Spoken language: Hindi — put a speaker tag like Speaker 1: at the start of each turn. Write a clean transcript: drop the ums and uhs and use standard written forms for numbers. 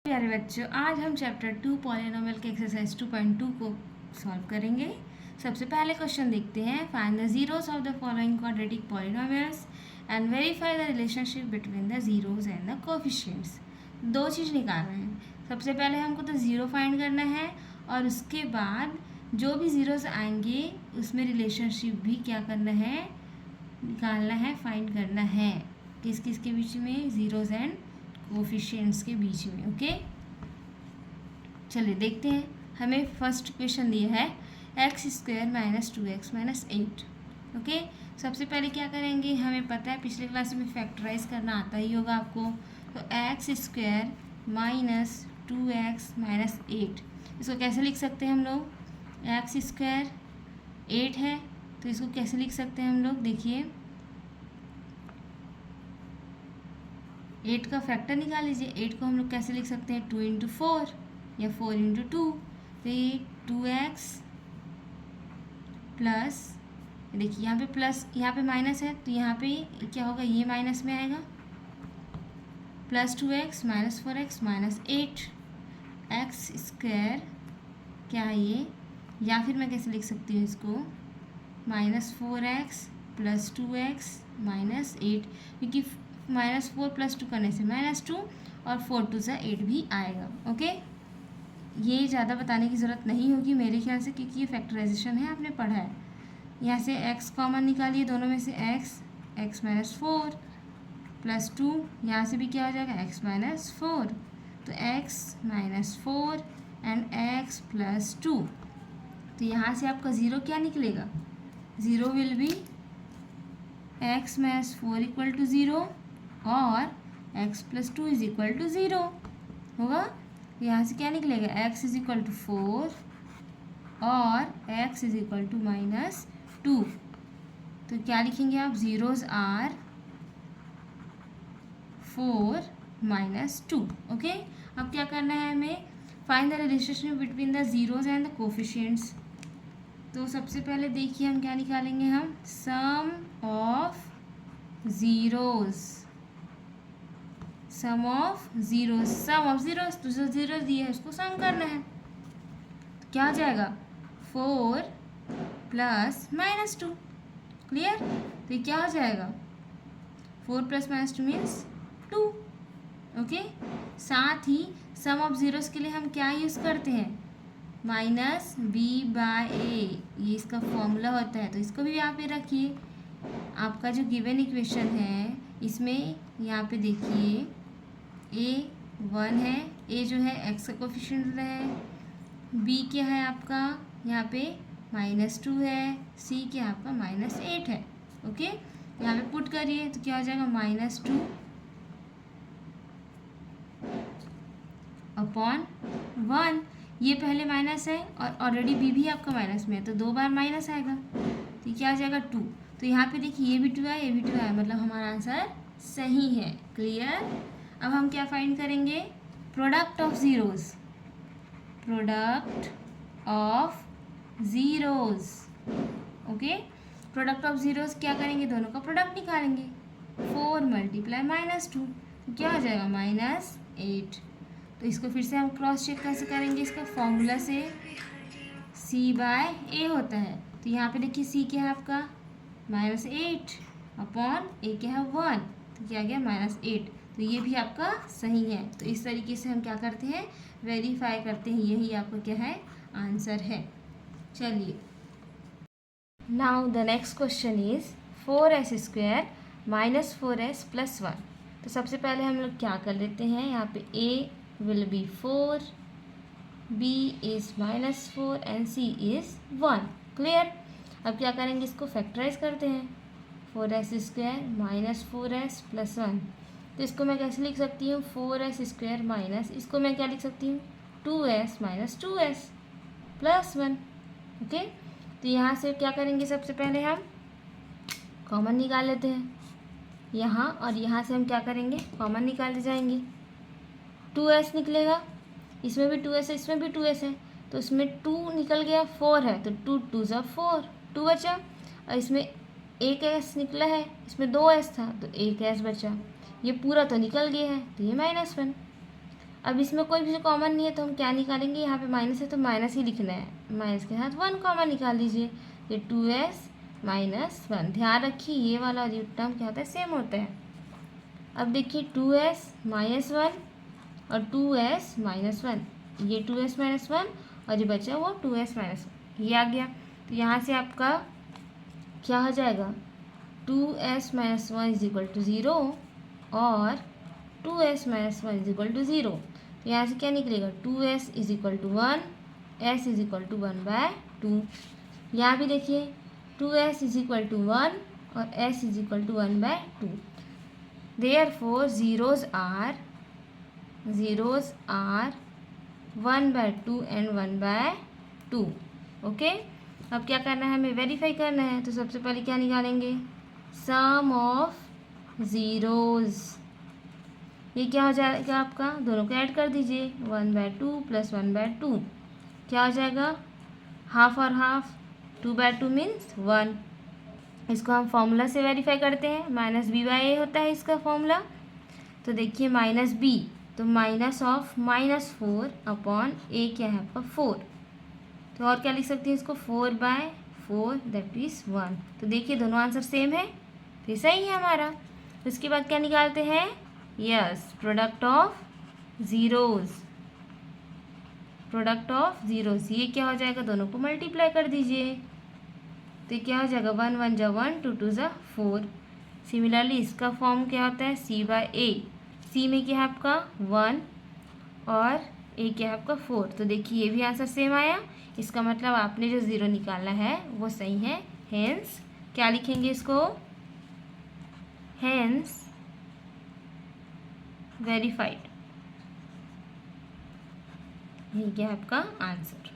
Speaker 1: प्यारे बच्चों, आज हम चैप्टर 2 पॉलिनोमियल के एक्सरसाइज 2.2 को सॉल्व करेंगे। सबसे पहले क्वेश्चन देखते हैं। Find the zeros of the following quadratic polynomials and verify the relationship between the zeros and the coefficients. दो चीज़ निकाल रहे हैं। सबसे पहले हमको तो ज़ीरो फाइंड करना है और उसके बाद जो भी ज़ीरोस आएंगे उसमें रिलेशनशिप भी क्या करना है, निकालना है, फाइंड करना है। किस किस के बीच में, ज़ीरोस एंड कोएफिशिएंट्स के बीच में। ओके, चलिए देखते हैं। हमें फर्स्ट क्वेश्चन दिया है x² - 2x - 8। ओके, सबसे पहले क्या करेंगे, हमें पता है पिछले क्लास में फैक्टराइज करना आता ही होगा आपको। तो x² - 2x - 8, इसको कैसे लिख सकते हैं हम लोग। x² 8 है तो इसको कैसे लिख सकते हैं हम लोग, देखिए 8 का फैक्टर निकाल लीजिए। 8 को हम लोग कैसे लिख सकते हैं, 2 × 4 या 4 × 2। तो ये 2x प्लस, देखिए यहाँ पे प्लस, यहाँ पे माइनस है तो यहाँ पे क्या होगा, ये माइनस में आएगा, प्लस 2x - 4x - 8 x² क्या है ये, या फिर मैं कैसे लिख सकती हूँ इसको, -4x + 2x - 8, क्योंकि -4 + 2 करने से -2 और 4 × 2 = 8 भी आएगा। ओके, ये ज़्यादा बताने की ज़रूरत नहीं होगी मेरे ख्याल से, क्योंकि ये फैक्टराइजेशन है, आपने पढ़ा है। यहाँ से x कॉमन निकालिए, दोनों में से x - 4 + 2, यहाँ से भी क्या हो जाएगा, x - 4, तो x - 4 एंड x + 2। तो यहाँ से आपका ज़ीरो क्या निकलेगा, ज़ीरो विल बी x - 4 = 0 और x + 2 = 0 होगा। यहाँ से क्या निकलेगा, x = 4 और x = -2। तो क्या लिखेंगे आप, ज़ीरोज़ आर 4 - 2। ओके, अब क्या करना है हमें, find the relationship between the zeros and the coefficients. तो सबसे पहले देखिए हम क्या निकालेंगे, हम sum of zeros, sum of zeros तो जो ज़ीरो दिए है उसको सम करना है। तो क्या हो जाएगा, 4 + -2। क्लियर, तो ये क्या हो जाएगा, 4 + -2 मीन्स 2। ओके, साथ ही सम ऑफ ज़ीरोज़ के लिए हम क्या यूज़ करते हैं, -b/a, ये इसका फॉर्मूला होता है। तो इसको भी यहाँ पे रखिए। आपका जो गिवन इक्वेशन है इसमें यहाँ पे देखिए a 1 है, a जो है x का कोएफिशिएंट है, b क्या है आपका यहाँ पे -2 है, c क्या है आपका -8 है। ओके, यहाँ पे पुट करिए तो क्या हो जाएगा, -2 अपॉन 1। ये पहले माइनस है और ऑलरेडी b भी आपका माइनस में है, तो 2 बार माइनस आएगा, तो क्या आ जाएगा 2। तो यहाँ पे देखिए ये भी 2 है, ये भी 2 है, मतलब हमारा आंसर सही है। क्लियर, अब हम क्या फाइंड करेंगे, product of zeros, product of zeros. Okay, product of zeros क्या करेंगे, दोनों का प्रोडक्ट निकालेंगे। 4 × -2 तो क्या हो जाएगा, -8। तो इसको फिर से हम क्रॉस चेक कैसे करेंगे, इसका फॉर्मूला से c/a होता है। तो यहाँ पे देखिए c क्या है आपका -8 अपॉन a क्या है 1, तो क्या गया -8। तो ये भी आपका सही है। तो इस तरीके से हम क्या करते हैं, वेरीफाई करते हैं, यही आपका क्या है, आंसर है। चलिए, now the next question is 4s² - 4s + 1। तो सबसे पहले हम लोग क्या कर लेते हैं, यहाँ पे a will be 4, b is -4 and c is 1। Clear, अब क्या करेंगे, इसको फैक्टराइज करते हैं। 4s² - 4s + 1, तो इसको मैं कैसे लिख सकती हूँ, 4s² माइनस, इसको मैं क्या लिख सकती हूँ, 2s - 2s + 1। ओके, तो यहाँ से क्या करेंगे, सबसे पहले हम कॉमन निकाल लेते हैं यहाँ, और यहाँ से हम क्या करेंगे, कॉमन निकालते जाएंगे। 2s निकलेगा, इसमें भी 2s है, इसमें भी 2s है, तो इसमें 2 निकल गया, 4 है तो 2 × 2 = 4, 2 बचा। और इसमें एक s निकला है, इसमें 2s था तो एक s बचा। ये पूरा तो निकल गया है, तो ये -1। अब इसमें कोई भी कॉमन नहीं है तो हम क्या निकालेंगे, यहाँ पे माइनस है तो माइनस ही लिखना है, माइनस के साथ 1 कॉमन निकाल लीजिए। ये 2s माइनस 1, ध्यान रखिए ये वाला और ये टर्म क्या होता है, सेम होता है। अब देखिए 2s माइनस 1 और 2s माइनस 1, ये 2s माइनस 1 और ये बचा वो 2s माइनस 1, ये आ गया। तो यहाँ से आपका क्या हो जाएगा, 2s minus 1 is equal to 0 और 2s minus 1 is equal to 0। तो यहाँ से क्या निकलेगा, 2s is equal to 1, s is equal to 1/2। यहाँ भी देखिए 2s इज इक्वल टू 1 और s is equal to 1/2। Therefore zeros are 1/2 and 1/2। Okay, अब क्या करना है, हमें वेरीफाई करना है। तो सबसे पहले क्या निकालेंगे, सम ऑफ ज़ीरोज़। ये क्या हो जाएगा आपका, दोनों को ऐड कर दीजिए, 1/2 प्लस 1/2 क्या हो जाएगा, हाफ और हाफ, 2/2 मीन्स 1। इसको हम फॉर्मूला से वेरीफाई करते हैं, -b/a होता है इसका फॉर्मूला। तो देखिए -b, तो माइनस ऑफ -4 अपॉन a क्या है आपका 4। तो और क्या लिख सकते हैं इसको, 4/4 दैट इज़ 1। तो देखिए दोनों आंसर सेम है, तो सही है हमारा। उसके बाद क्या निकालते हैं, yes, product of zeros, product of zeros. ये क्या हो जाएगा, दोनों को मल्टीप्लाई कर दीजिए। तो ये क्या हो जाएगा, 1 1 जा 1, 2 2 जा 4। सिमिलरली इसका फॉर्म क्या होता है, c/a। c में क्या है आपका 1 और a क्या है आपका 4। तो देखिए ये भी आंसर सेम आया, इसका मतलब आपने जो ज़ीरो निकाला है वो सही है। हेंस क्या लिखेंगे इसको, हेंस वेरीफाइड, ये क्या है आपका आंसर।